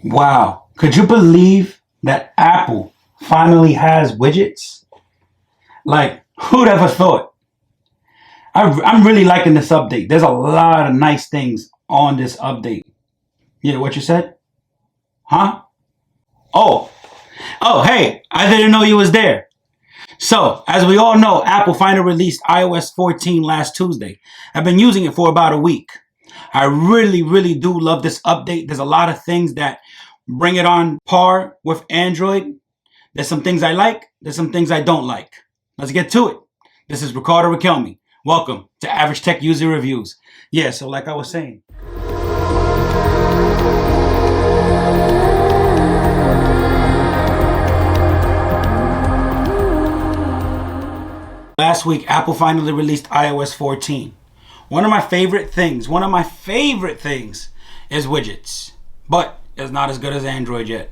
Wow. Could you believe that Apple finally has widgets? Like, who'd ever thought? I'm really liking this update. There's a lot of nice things on this update. Yeah, what you said? Huh? Oh, hey, I didn't know you was there. So, as we all know, Apple finally released iOS 14 last Tuesday. I've been using it for about a week. I really do love this update. There's a lot of things that bring it on par with Android. There's some things I like. There's some things I don't like. Let's get to it. This is Ricardo Riquelme. Welcome to Average Tech User Reviews. Yeah, so like I was saying. Last week, Apple finally released iOS 14. One of my favorite things is widgets. But it's not as good as Android yet.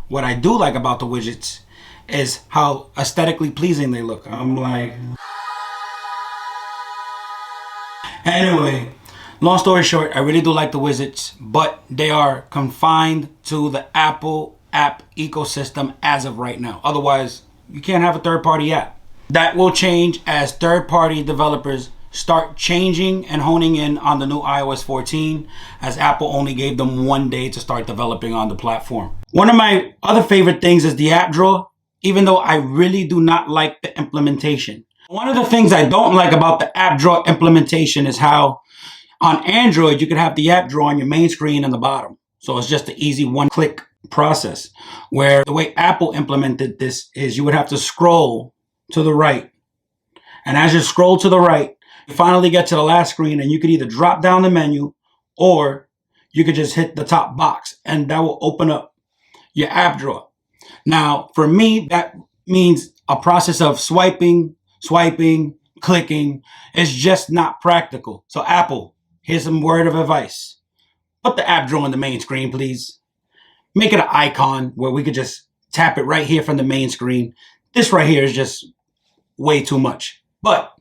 What I do like about the widgets is how aesthetically pleasing they look. I'm like... Anyway, long story short, I really do like the widgets, but they are confined to the Apple app ecosystem as of right now. Otherwise, you can't have a third-party app. That will change as third-party developers start changing and honing in on the new iOS 14, as Apple only gave them 1 day to start developing on the platform. One of my other favorite things is the app drawer, even though I really do not like the implementation. One of the things I don't like about the app drawer implementation is how on Android you could have the app drawer on your main screen in the bottom. So it's just an easy one-click process, where the way Apple implemented this is you would have to scroll to the right. And as you scroll to the right, you finally get to the last screen, and you could either drop down the menu or you could just hit the top box, and that will open up your app drawer. Now, for me, that means a process of swiping, clicking. Is just not practical. So Apple, here's some word of advice. Put the app drawer on the main screen, please. Make it an icon where we could just tap it right here from the main screen. This right here is just way too much. But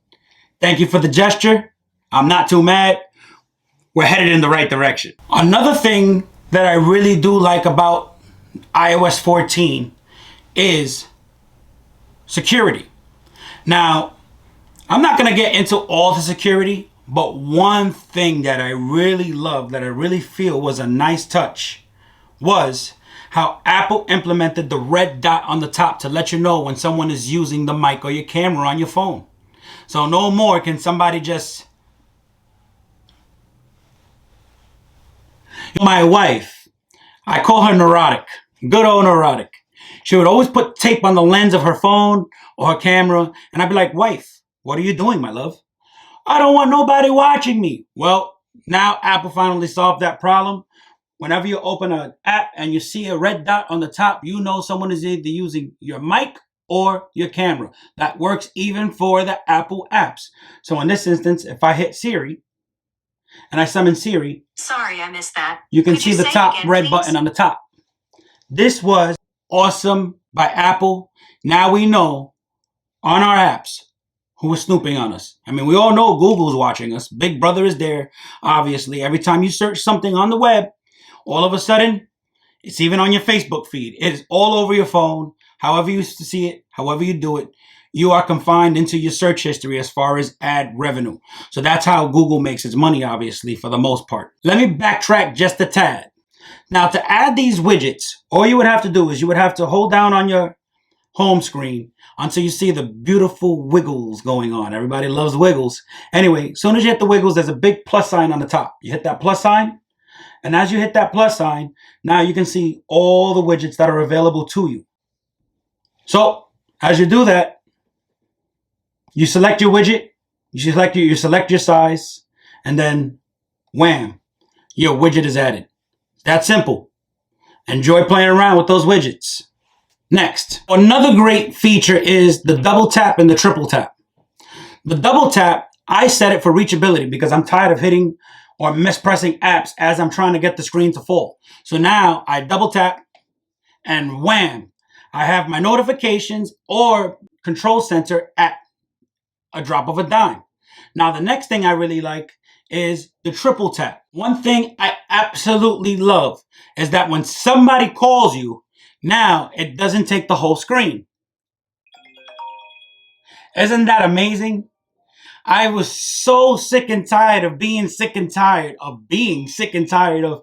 thank you for the gesture. I'm not too mad. We're headed in the right direction. Another thing that I really do like about iOS 14 is security. Now, I'm not going to get into all the security, but one thing that I really love, that I really feel was a nice touch, was how Apple implemented the red dot on the top to let you know when someone is using the mic or your camera on your phone. So no more can somebody just... My wife, I call her neurotic. Good old neurotic. She would always put tape on the lens of her phone or her camera, and I'd be like, wife, what are you doing, my love? I don't want nobody watching me. Well, now Apple finally solved that problem. Whenever you open an app and you see a red dot on the top, you know someone is either using your mic or your camera. That works even for the Apple apps. So in this instance, if I hit Siri and I summon Siri, sorry, I missed that. You can see the top red button on the top. This was awesome by Apple. Now we know on our apps who is snooping on us. I mean, we all know Google's watching us. Big Brother is there, obviously. Every time you search something on the web, all of a sudden, it's even on your Facebook feed. It is all over your phone. However you used to see it, however you do it, you are confined into your search history as far as ad revenue. So that's how Google makes its money, obviously, for the most part. Let me backtrack just a tad. Now, to add these widgets, all you would have to do is you would have to hold down on your home screen until you see the beautiful wiggles going on. Everybody loves wiggles. Anyway, as soon as you hit the wiggles, there's a big plus sign on the top. You hit that plus sign, and as you hit that plus sign, now you can see all the widgets that are available to you. So, as you do that, you select your widget, you select your size, and then wham, your widget is added. That simple. Enjoy playing around with those widgets. Next, another great feature is the double tap and the triple tap. The double tap, I set it for reachability because I'm tired of hitting or mispressing apps as I'm trying to get the screen to full. So now I double tap and wham, I have my notifications or control center at a drop of a dime. Now the next thing I really like is the triple tap. One thing I absolutely love is that when somebody calls you, now it doesn't take the whole screen. Isn't that amazing? I was so sick and tired of being sick and tired of being sick and tired of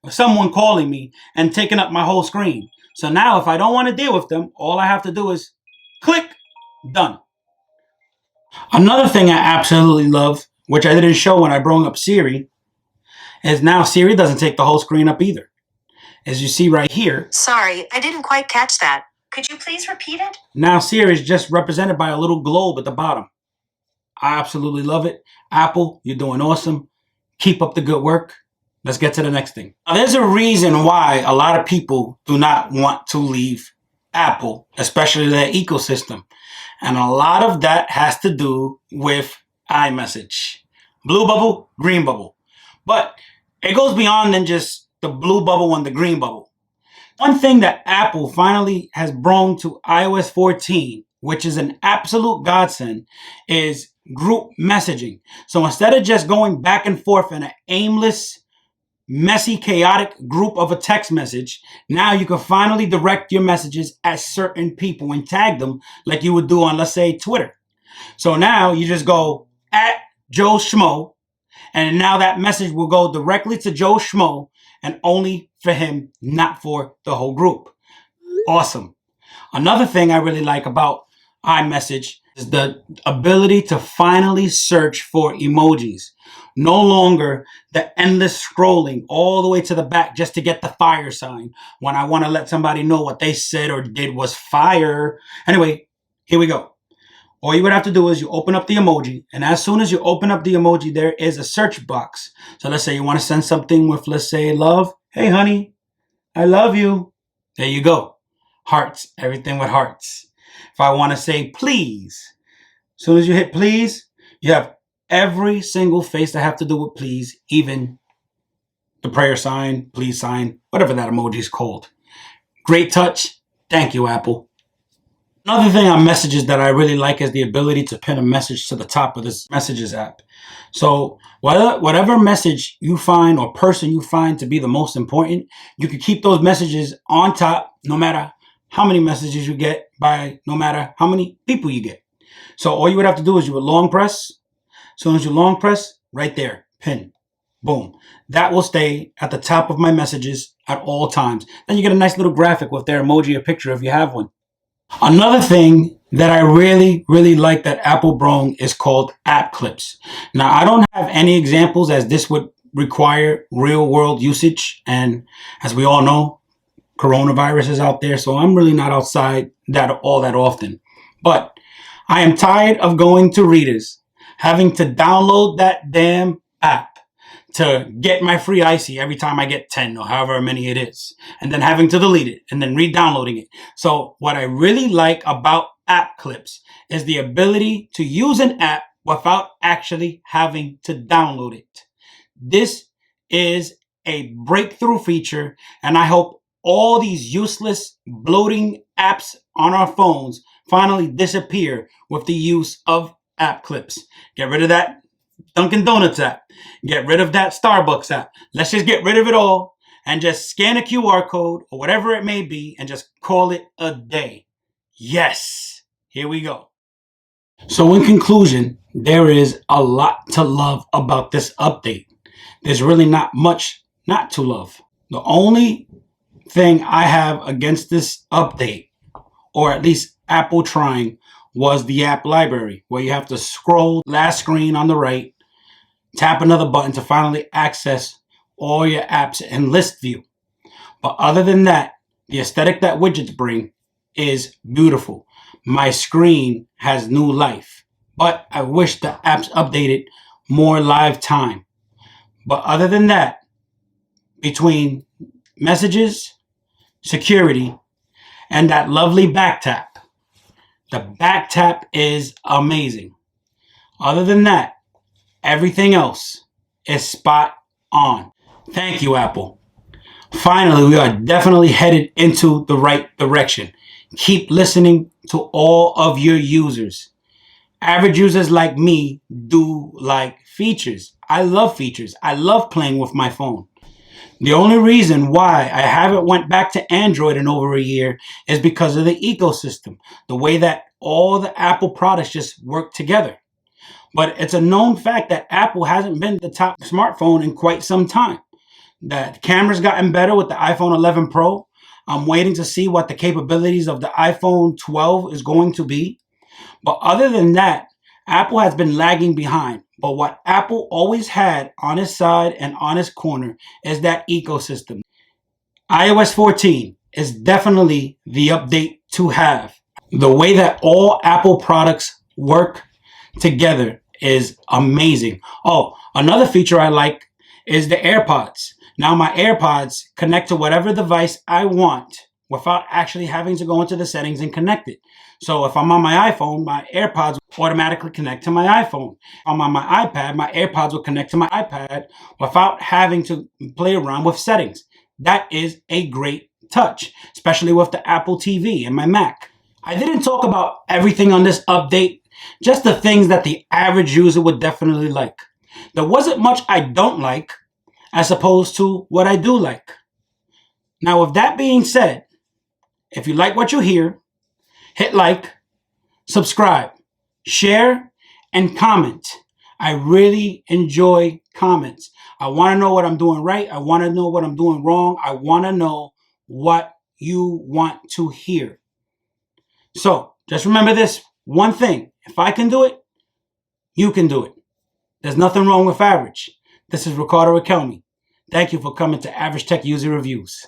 someone calling me and taking up my whole screen. So now if I don't want to deal with them, all I have to do is click, done. Another thing I absolutely love, which I didn't show when I brought up Siri, is now Siri doesn't take the whole screen up either. As you see right here. Sorry, I didn't quite catch that. Could you please repeat it? Now Siri is just represented by a little globe at the bottom. I absolutely love it. Apple, you're doing awesome. Keep up the good work. Let's get to the next thing. Now, there's a reason why a lot of people do not want to leave Apple, especially their ecosystem. And a lot of that has to do with iMessage. Blue bubble, green bubble. But it goes beyond than just the blue bubble and the green bubble. One thing that Apple finally has brought to iOS 14, which is an absolute godsend, is group messaging. So instead of just going back and forth in an aimless, messy, chaotic group of a text message, now you can finally direct your messages at certain people and tag them like you would do on, let's say, Twitter. So now you just go at Joe Schmo, and now that message will go directly to Joe Schmo and only for him, not for the whole group. Awesome. Another thing I really like about iMessage is the ability to finally search for emojis. No longer the endless scrolling all the way to the back just to get the fire sign when I want to let somebody know what they said or did was fire. Anyway, here we go. All you would have to do is you open up the emoji, and as soon as you open up the emoji, there is a search box. So let's say you want to send something with, let's say, love. Hey, honey, I love you. There you go. Hearts, everything with hearts. If I want to say please, as soon as you hit please, you have every single face that have to do with please, even the prayer sign, please sign, whatever that emoji is called. Great touch. Thank you, Apple. Another thing on messages that I really like is the ability to pin a message to the top of this messages app. So whatever message you find or person you find to be the most important, you can keep those messages on top no matter how many messages you get by no matter how many people you get. So all you would have to do is you would long press. As soon as you long press, right there, pin, boom. That will stay at the top of my messages at all times. Then you get a nice little graphic with their emoji or picture if you have one. Another thing that I really, really like that Apple brought is called app clips. Now, I don't have any examples as this would require real world usage. And as we all know, coronavirus is out there. So I'm really not outside all that often. But I am tired of going to readers, having to download that damn app to get my free icy every time I get 10 or however many it is, and then having to delete it and then re-downloading it. So what I really like about app clips is the ability to use an app without actually having to download it. This is a breakthrough feature, and I hope all these useless bloating apps on our phones finally disappear with the use of app clips. Get rid of that Dunkin' Donuts app. Get rid of that Starbucks app. Let's just get rid of it all and just scan a QR code or whatever it may be and just call it a day. Yes, here we go. So in conclusion, there is a lot to love about this update. There's really not much not to love. The only thing I have against this update, or at least Apple trying, was the app library, where you have to scroll last screen on the right, tap another button to finally access all your apps in list view. But other than that, the aesthetic that widgets bring is beautiful. My screen has new life, but I wish the apps updated more live time. But other than that, between messages, security, and that lovely back tap, the back tap is amazing. Other than that, everything else is spot on. Thank you, Apple. Finally, we are definitely headed into the right direction. Keep listening to all of your users. Average users like me do like features. I love features. I love playing with my phone. The only reason why I haven't went back to Android in over a year is because of the ecosystem, the way that all the Apple products just work together. But it's a known fact that Apple hasn't been the top smartphone in quite some time. The camera's gotten better with the iPhone 11 Pro. I'm waiting to see what the capabilities of the iPhone 12 is going to be. But other than that, Apple has been lagging behind. But what Apple always had on its side and on its corner is that ecosystem. iOS 14 is definitely the update to have. The way that all Apple products work together is amazing. Oh, another feature I like is the Airpods. Now my Airpods connect to whatever device I want without actually having to go into the settings and connect it. So if I'm on my iPhone, my AirPods automatically connect to my iPhone. If I'm on my iPad, my AirPods will connect to my iPad without having to play around with settings. That is a great touch, especially with the Apple TV and my Mac. I didn't talk about everything on this update, just the things that the average user would definitely like. There wasn't much I don't like as opposed to what I do like. Now, with that being said, if you like what you hear, hit like, subscribe, share, and comment. I really enjoy comments. I want to know what I'm doing right. I want to know what I'm doing wrong. I want to know what you want to hear. So just remember this one thing. If I can do it, you can do it. There's nothing wrong with average. This is Ricardo Raquelme. Thank you for coming to Average Tech User Reviews.